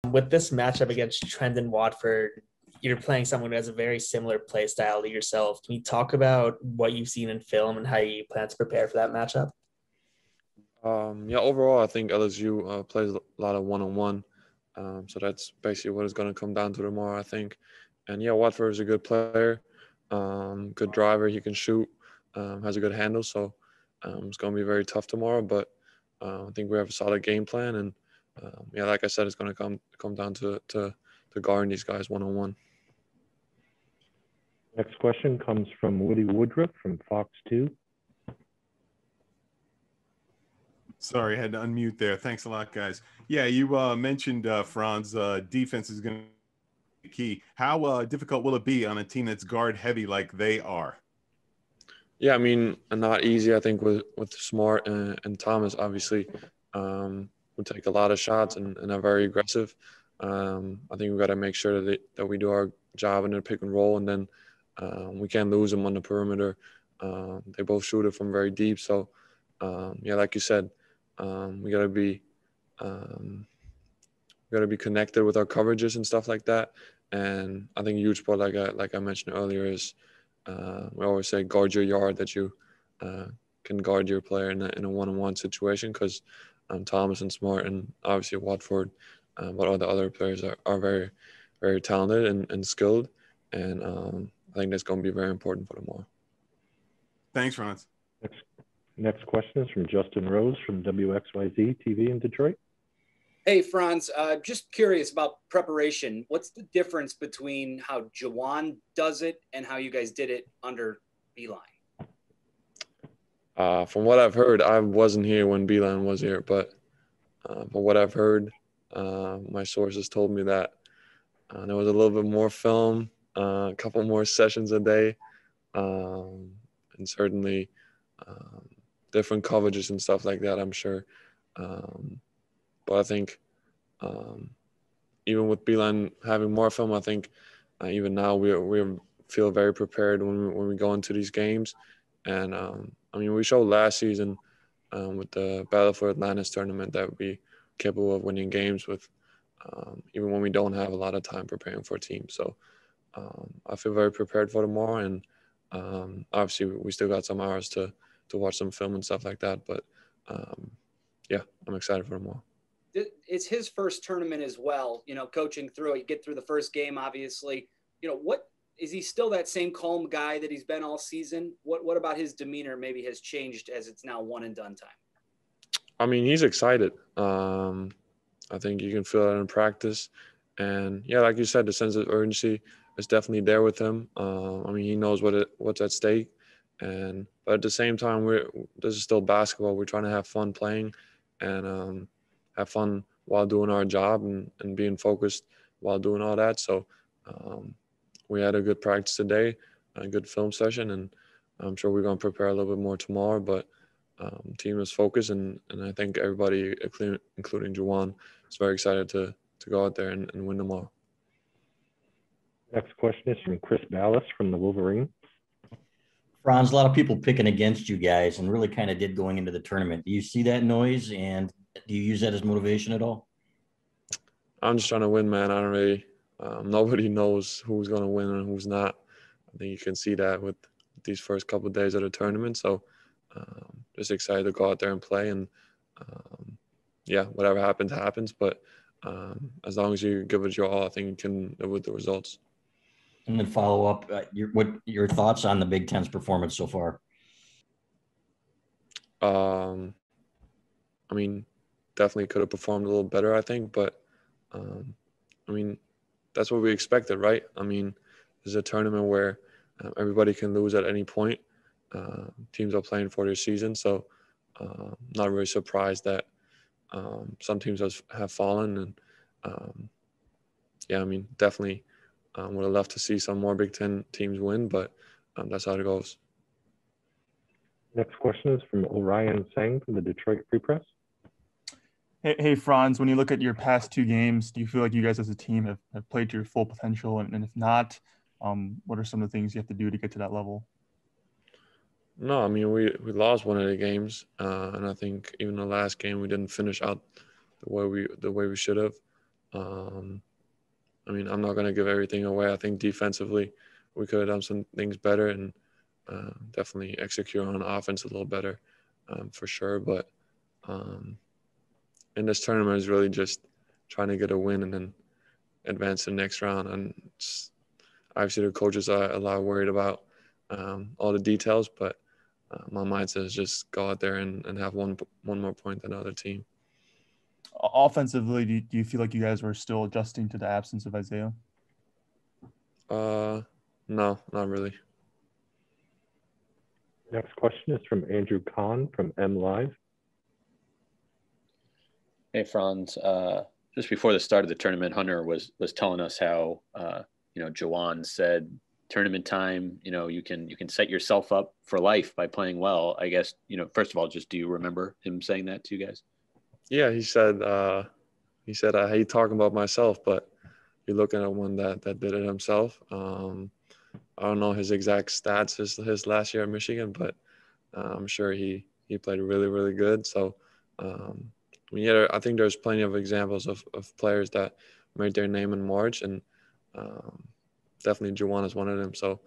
With this matchup against Trent and Watford, you're playing someone who has a very similar play style to yourself. Can you talk about what you've seen in film and how you plan to prepare for that matchup? Yeah, overall, I think LSU plays a lot of one-on-one. So that's basically what it's going to come down to tomorrow, I think. And yeah, Watford is a good player, good driver. He can shoot, has a good handle. So it's going to be very tough tomorrow. But I think we have a solid game plan. And yeah, like I said, it's going to come down to guarding these guys one-on-one. Next question comes from Woody Woodruff from Fox 2. Sorry, I had to unmute there. Thanks a lot, guys. Yeah, you mentioned, Franz, defense is going to be key. How difficult will it be on a team that's guard heavy like they are? Yeah, I mean, not easy, I think, with Smart and Thomas, obviously. We take a lot of shots and are very aggressive. I think we've got to make sure that we do our job in the pick and roll, and then we can't lose them on the perimeter. They both shoot it from very deep. So, yeah, like you said, we got to be connected with our coverages and stuff like that. And I think a huge part, like I mentioned earlier, is we always say guard your yard, that you can guard your player in a one-on-one situation, because Thomas and Smart and obviously Watford, but all the other players are very, very talented and skilled. And I think that's going to be very important for tomorrow. Thanks, Franz. Next question is from Justin Rose from WXYZ TV in Detroit. Hey, Franz, just curious about preparation. What's the difference between how Juwan does it and how you guys did it under Beeline? From what I've heard, I wasn't here when Beeline was here, but from what I've heard, my sources told me that there was a little bit more film, a couple more sessions a day, and certainly different coverages and stuff like that, I'm sure. But I think even with Beeline having more film, I think even now we feel very prepared when we go into these games. And I mean, we showed last season with the Battle for Atlantis tournament that we capable of winning games with even when we don't have a lot of time preparing for a team. So I feel very prepared for tomorrow, and obviously we still got some hours to watch some film and stuff like that. But yeah, I'm excited for tomorrow. It's his first tournament as well, you know, coaching through it. You get through the first game, obviously. You know, what is he still that same calm guy that he's been all season? What about his demeanor maybe has changed as it's now one and done time? I mean, he's excited. I think you can feel that in practice. And yeah, like you said, the sense of urgency is definitely there with him. I mean, he knows what's at stake. But at the same time, this is still basketball. We're trying to have fun playing and have fun while doing our job and being focused while doing all that. So we had a good practice today, a good film session, and I'm sure we're going to prepare a little bit more tomorrow. But team is focused, and I think everybody, including Juwan, is very excited to go out there and win tomorrow. Next question is from Chris Ballas from the Wolverine. Franz, a lot of people picking against you guys and really kind of did going into the tournament. Do you see that noise, and do you use that as motivation at all? I'm just trying to win, man. I don't really nobody knows who's going to win and who's not. I think you can see that with these first couple of days of the tournament. So just excited to go out there and play. And, yeah, whatever happens, happens. But as long as you give it your all, I think you can live with the results. And then follow up, what your thoughts on the Big Ten's performance so far? I mean, definitely could have performed a little better, I think. But, I mean, that's what we expected, right? I mean, this is a tournament where everybody can lose at any point. Teams are playing for their season. So not really surprised that some teams have fallen. And, yeah, I mean, definitely would have loved to see some more Big Ten teams win, but that's how it goes. Next question is from Orion Sang from the Detroit Free Press. Hey, Franz, when you look at your past two games, do you feel like you guys as a team have played to your full potential? And if not, what are some of the things you have to do to get to that level? No, I mean, we lost one of the games, and I think even the last game we didn't finish out the way we should have. I mean, I'm not going to give everything away. I think defensively we could have done some things better and definitely execute on offense a little better for sure. But in this tournament is really just trying to get a win and then advance to the next round. And obviously the coaches are a lot worried about all the details, but my mindset is just go out there and have one more point than the other team. Offensively, do you feel like you guys were still adjusting to the absence of Isaiah? No, not really. Next question is from Andrew Kahn from MLive. Hey, Franz. Just before the start of the tournament, Hunter was telling us how Jawan said tournament time, you can set yourself up for life by playing well. I guess, first of all, just do you remember him saying that to you guys? Yeah, he said I hate talking about myself, but you're looking at one that did it himself. I don't know his exact stats his last year at Michigan, but I'm sure he played really, really good. So I think there's plenty of examples of players that made their name in March, and definitely Juwan is one of them. So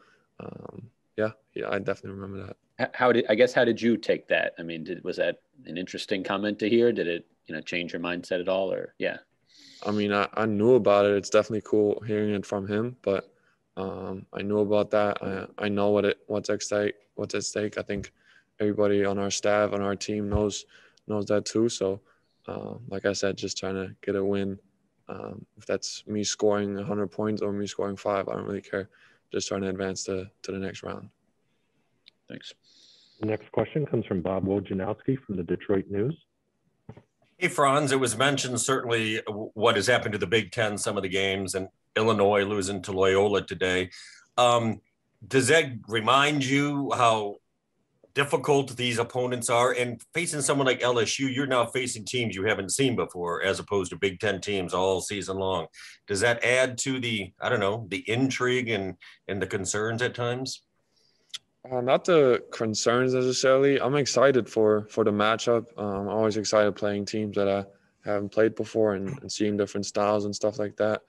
yeah, I definitely remember that. How did you take that? I mean, was that an interesting comment to hear? Did it change your mindset at all, or yeah? I mean, I knew about it. It's definitely cool hearing it from him, but I knew about that. I know what's at stake. I think everybody on our staff, on our team knows that too. So, like I said, just trying to get a win. If that's me scoring 100 points or me scoring 5, I don't really care. Just trying to advance to the next round. Thanks. The next question comes from Bob Wojnarowski from the Detroit News. Hey, Franz, it was mentioned certainly what has happened to the Big Ten, some of the games, and Illinois losing to Loyola today. Does that remind you how difficult these opponents are? And facing someone like LSU, you're now facing teams you haven't seen before, as opposed to Big Ten teams all season long. Does that add to the intrigue and the concerns at times? Not the concerns necessarily. I'm excited for the matchup. I'm always excited playing teams that I haven't played before and seeing different styles and stuff like that.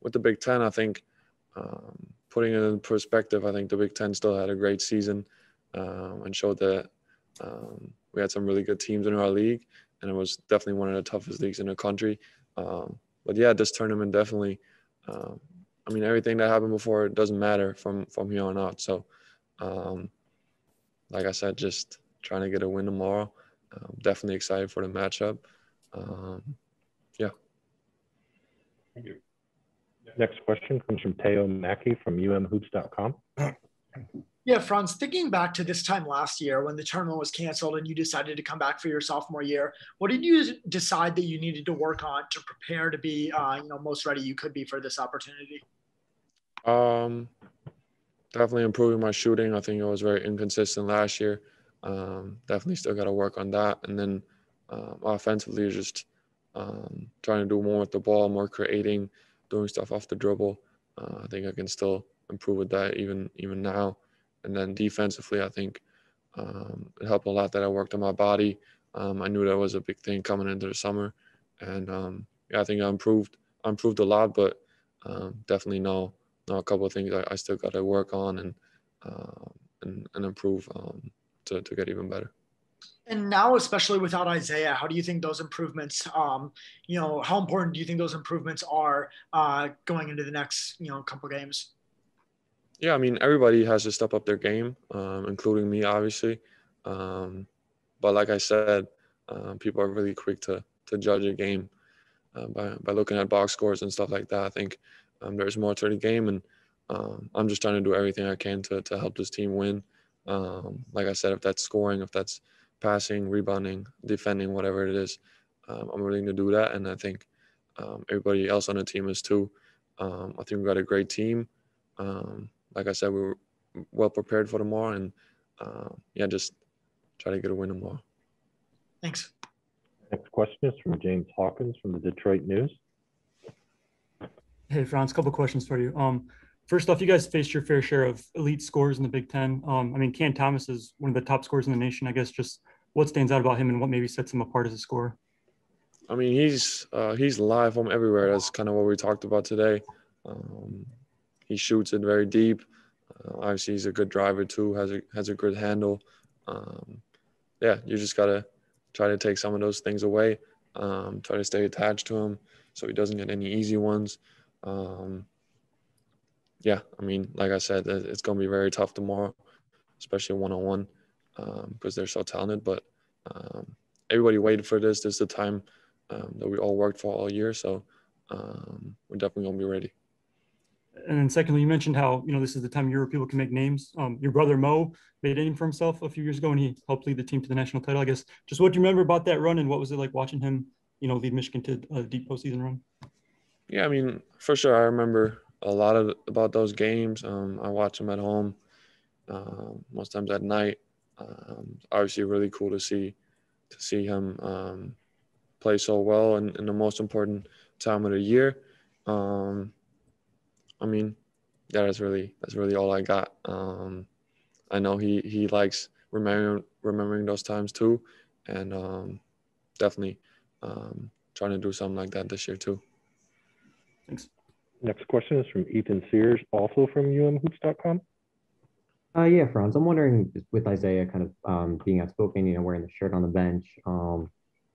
With the Big Ten, I think putting it in perspective, I think the Big Ten still had a great season and showed that we had some really good teams in our league, and it was definitely one of the toughest leagues in the country. But yeah, this tournament definitely I mean, everything that happened before doesn't matter from here on out. So, like I said, just trying to get a win tomorrow. Definitely excited for the matchup. Yeah. Thank you. Next question comes from Teo Mackey from umhoops.com. Yeah, Franz, thinking back to this time last year when the tournament was canceled and you decided to come back for your sophomore year, what did you decide that you needed to work on to prepare to be, most ready you could be for this opportunity? Definitely improving my shooting. I think it was very inconsistent last year. Definitely still got to work on that. And then offensively, just trying to do more with the ball, more creating, doing stuff off the dribble. I think I can still improve with that even now. And then defensively, I think it helped a lot that I worked on my body. I knew that was a big thing coming into the summer, and I think I improved a lot. But definitely know a couple of things I still got to work on and improve to get even better. And now, especially without Isaiah, how do you think those improvements, how important do you think those improvements are going into the next, couple games? Yeah, I mean, everybody has to step up their game, including me, obviously. But like I said, people are really quick to judge a game by looking at box scores and stuff like that. I think there's more to the game, and I'm just trying to do everything I can to help this team win. Like I said, if that's scoring, if that's passing, rebounding, defending, whatever it is, I'm willing to do that. And I think everybody else on the team is too. I think we've got a great team. Like I said, we were well prepared for tomorrow, and just try to get a win tomorrow. Thanks. Next question is from James Hawkins from the Detroit News. Hey, Franz, a couple questions for you. First off, you guys faced your fair share of elite scorers in the Big Ten. Ken Thomas is one of the top scorers in the nation. I guess just what stands out about him and what maybe sets him apart as a scorer? I mean, he's live from everywhere. That's kind of what we talked about today. He shoots it very deep. Obviously, he's a good driver too. Has a good handle. Yeah, you just gotta try to take some of those things away. Try to stay attached to him so he doesn't get any easy ones. Yeah, I mean, like I said, it's gonna be very tough tomorrow, especially one-on-one, because they're so talented. But everybody waited for this. This is the time that we all worked for all year. So we're definitely going to be ready. And then secondly, you mentioned how, this is the time of year where people can make names. Your brother Moe made a name for himself a few years ago, and he helped lead the team to the national title. I guess just what do you remember about that run, and what was it like watching him, lead Michigan to a deep postseason run? Yeah, I mean, for sure, I remember a lot about those games. I watch them at home, most times at night. Obviously, really cool to see him play so well in the most important time of the year. I mean, yeah, that's really all I got. I know he likes remembering those times too, and definitely trying to do something like that this year too. Thanks. Next question is from Ethan Sears, also from umhoops.com. Yeah, Franz, I'm wondering with Isaiah kind of being outspoken, wearing the shirt on the bench,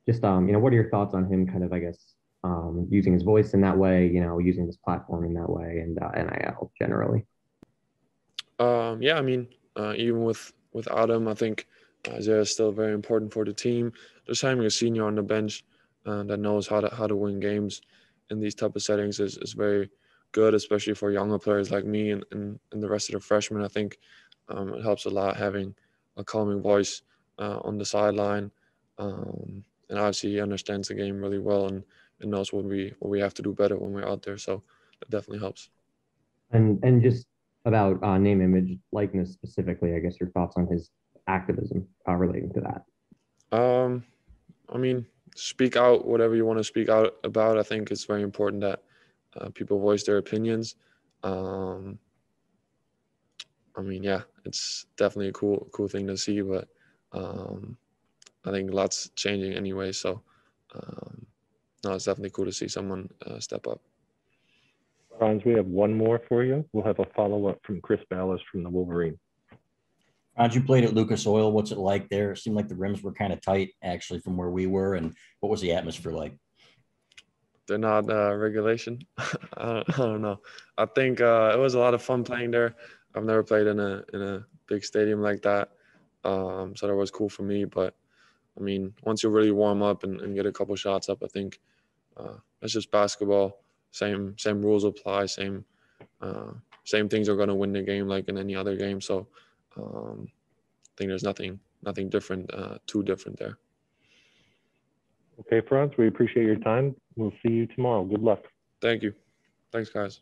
just, what are your thoughts on him kind of, I guess, using his voice in that way, using this platform in that way, and NIL generally? Yeah, I mean, even without him, I think Isaiah is still very important for the team. Just having a senior on the bench that knows how to win games in these type of settings is very good, especially for younger players like me and the rest of the freshmen. I think it helps a lot having a calming voice on the sideline, and obviously he understands the game really well and knows what we have to do better when we're out there. So that definitely helps. And just about name, image, likeness specifically, I guess your thoughts on his activism relating to that. I mean, speak out whatever you want to speak out about. I think it's very important that people voice their opinions. I mean, yeah, it's definitely a cool thing to see, but I think lots changing anyway. So no, it's definitely cool to see someone step up. Franz, we have one more for you. We'll have a follow-up from Chris Ballas from the Wolverine. Franz, you played at Lucas Oil. What's it like there? It seemed like the rims were kind of tight, actually, from where we were. And what was the atmosphere like? They're not regulation. I don't know. I think it was a lot of fun playing there. I've never played in a big stadium like that, so that was cool for me. But I mean, once you really warm up and get a couple shots up, I think it's just basketball. Same rules apply. Same things are going to win the game like in any other game. So I think there's nothing different, too different there. Okay, Franz, we appreciate your time. We'll see you tomorrow. Good luck. Thank you. Thanks, guys.